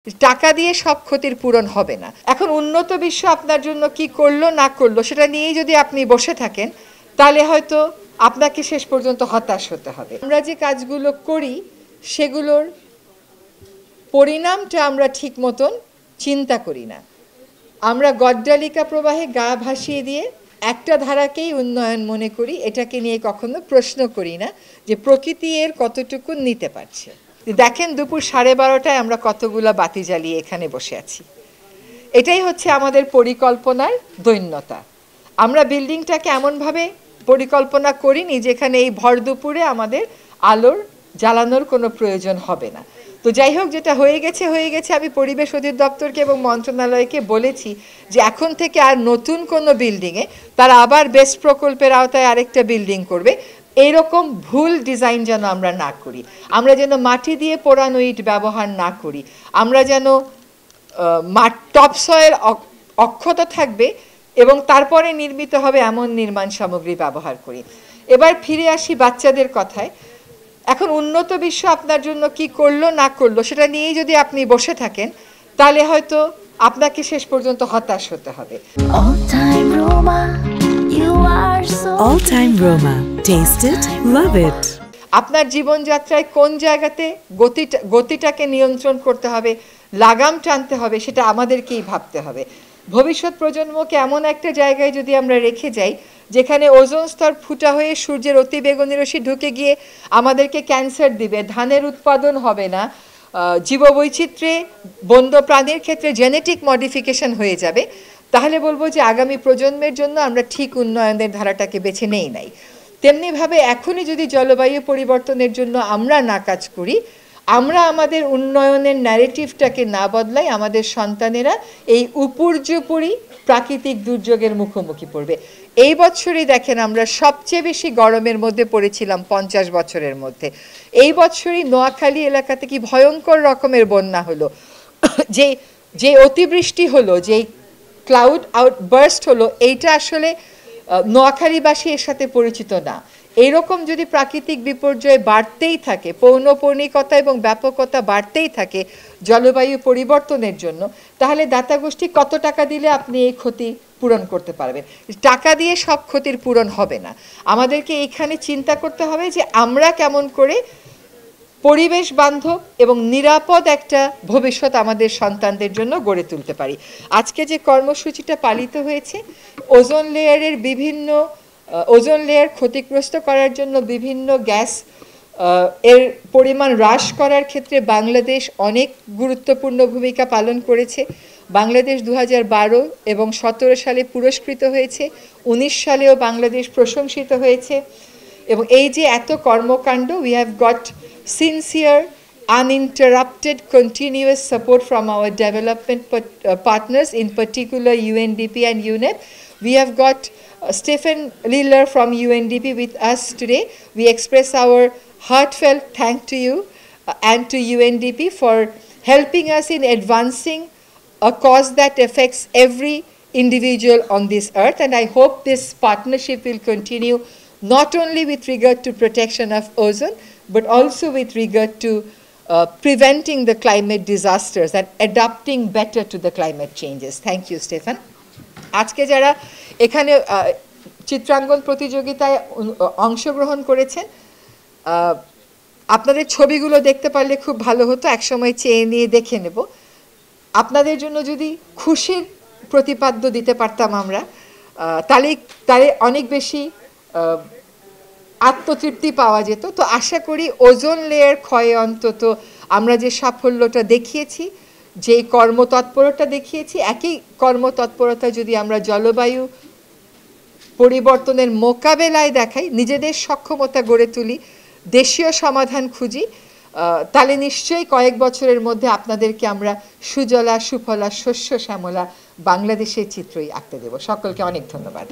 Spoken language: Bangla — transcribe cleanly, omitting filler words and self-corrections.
টাকা দিয়ে সব ক্ষতির পূরণ হবে না। এখন উন্নত বিশ্ব আপনার জন্য কি করলো না করলো সেটা নিয়েই যদি আপনি বসে থাকেন তাহলে হয়তো আপনাকে শেষ পর্যন্ত হতাশ হতে হবে। আমরা যে কাজগুলো করি সেগুলোর পরিণামটা আমরা ঠিক মতন চিন্তা করি না। আমরা গড্ডালিকা প্রবাহে গা ভাসিয়ে দিয়ে একটা ধারাকেই উন্নয়ন মনে করি, এটাকে নিয়ে কখনো প্রশ্ন করি না যে প্রকৃতি এর কতটুকু নিতে পারছে। দেখেন দুপুর 12:30টায় আমরা কতগুলো বাতি জ্বালিয়ে এখানে বসে আছি। এটাই হচ্ছে আমাদের পরিকল্পনার দৈন্যতা। আমরা বিল্ডিংটাকে এমনভাবে পরিকল্পনা করিনি যেখানে এই ভর দুপুরে আমাদের আলোর জ্বালানোর কোনো প্রয়োজন হবে না। তো যাই হোক, যেটা হয়ে গেছে। আমি পরিবেশ অধিদপ্তরকে এবং মন্ত্রণালয়কে বলেছি যে এখন থেকে আর নতুন কোনো বিল্ডিংয়ে তারা আবার বেস্ট প্রকল্পের আওতায় আরেকটা বিল্ডিং করবে, এইরকম ভুল ডিজাইন যেন আমরা না করি। আমরা যেন মাটি দিয়ে পোড়ানো ইট ব্যবহার না করি। আমরা যেন টপ সয়েল অক্ষত থাকবে এবং তারপরে নির্মিত হবে এমন নির্মাণ সামগ্রী ব্যবহার করি। এবার ফিরে আসি বাচ্চাদের কথায়। এখন উন্নত বিশ্ব আপনার জন্য কি করলো না করলো সেটা নিয়েই যদি আপনি বসে থাকেন তাহলে হয়তো আপনাকে শেষ পর্যন্ত হতাশ হতে হবে। All Time Roma. Taste it, love it. আপনার জীবনযাত্রায় কোন জায়গাতে গতিটাকে নিয়ন্ত্রণ করতে হবে, লাগাম টানতে হবে, সেটা আমাদেরকেই ভাবতে হবে। ভবিষ্যৎ প্রজন্মকে এমন একটা জায়গায় যদি আমরা রেখে যাই যেখানে ওজোন স্তর ফুটা হয়ে সূর্যের অতিবেগুনি রশ্মি ঢুকে গিয়ে আমাদেরকে ক্যান্সার দিবে, ধানের উৎপাদন হবে না, জীববৈচিত্র্যে বন্য প্রাণীর ক্ষেত্রে জেনেটিক মডিফিকেশন হয়ে যাবে, তাহলে বলবো যে আগামী প্রজন্মের জন্য আমরা ঠিক উন্নয়নের ধারাটাকে বেছে নেই নাই। তেমনিভাবে এখনই যদি জলবায়ু পরিবর্তনের জন্য আমরা না কাজ করি, আমরা আমাদের উন্নয়নের ন্যারেটিভটাকে না বদলাই, আমাদের সন্তানেরা এই উপর্যুপরি প্রাকৃতিক দুর্যোগের মুখোমুখি পড়বে। এই বছরই দেখেন আমরা সবচেয়ে বেশি গরমের মধ্যে পড়েছিলাম 50 বছরের মধ্যে। এই বছরই নোয়াখালী এলাকাতে কি ভয়ঙ্কর রকমের বন্যা হলো, যে অতিবৃষ্টি হলো, যেই ক্লাউড আউটবার্স্ট হলো, এইটা আসলে নোয়াখালীবাসী এর সাথে পরিচিত না। এইরকম যদি প্রাকৃতিক বিপর্যয় বাড়তেই থাকে, পৌনঃপৌনিকতা এবং ব্যাপকতা বাড়তেই থাকে জলবায়ু পরিবর্তনের জন্য, তাহলে দাতা গোষ্ঠী কত টাকা দিলে আপনি এই ক্ষতি পূরণ করতে পারবেন? টাকা দিয়ে সব ক্ষতির পূরণ হবে না। আমাদেরকে এইখানে চিন্তা করতে হবে যে আমরা কেমন করে পরিবেশ বান্ধব এবং নিরাপদ একটা ভবিষ্যৎ আমাদের সন্তানদের জন্য গড়ে তুলতে পারি। আজকে যে কর্মসূচিটা পালিত হয়েছে, ওজোন লেয়ার ক্ষতিগ্রস্ত করার জন্য বিভিন্ন গ্যাস এর পরিমাণ হ্রাস করার ক্ষেত্রে বাংলাদেশ অনেক গুরুত্বপূর্ণ ভূমিকা পালন করেছে। বাংলাদেশ 2012 এবং 2017 সালে পুরস্কৃত হয়েছে, 2019 সালেও বাংলাদেশ প্রশংসিত হয়েছে। এবং এই যে এত কর্মকাণ্ড, we have got sincere, uninterrupted, continuous support from our development partners, in particular UNDP and UNEP. We have got Stephen Liller from UNDP with us today. We express our heartfelt thank to you and to UNDP for helping us in advancing a cause that affects every individual on this earth, and I hope this partnership will continue not only with regard to protection of ozone but also with regard to preventing the climate disasters and adapting better to the climate changes. Thank you, Stephen. আজকে যারা এখানে চিত্রাঙ্কন প্রতিযোগিতায় অংশগ্রহণ করেছেন, আপনাদের ছবিগুলো দেখতে পারলে খুব ভালো হতো, একসময় চেয়ে নিয়ে দেখে নেব। আপনাদের জন্য যদি খুশির প্রতিপাদ্য দিতে পারতাম আমরা, তাহলে অনেক বেশি আত্মতৃপ্তি পাওয়া যেত। তো আশা করি ওজোন লেয়ার ক্ষয়ে অন্তত আমরা যে সাফল্যটা দেখিয়েছি, যে কর্মতৎপরতা দেখিয়েছি, একই কর্মতৎপরতা যদি আমরা জলবায়ু পরিবর্তনের মোকাবেলায় দেখাই, নিজেদের সক্ষমতা গড়ে তুলি, দেশীয় সমাধান খুঁজি, তাহলে নিশ্চয়ই কয়েক বছরের মধ্যে আপনাদেরকে আমরা সুজলা সুফলা শস্য শ্যামলা বাংলাদেশের চিত্রই আঁকতে দেব। সকলকে অনেক ধন্যবাদ।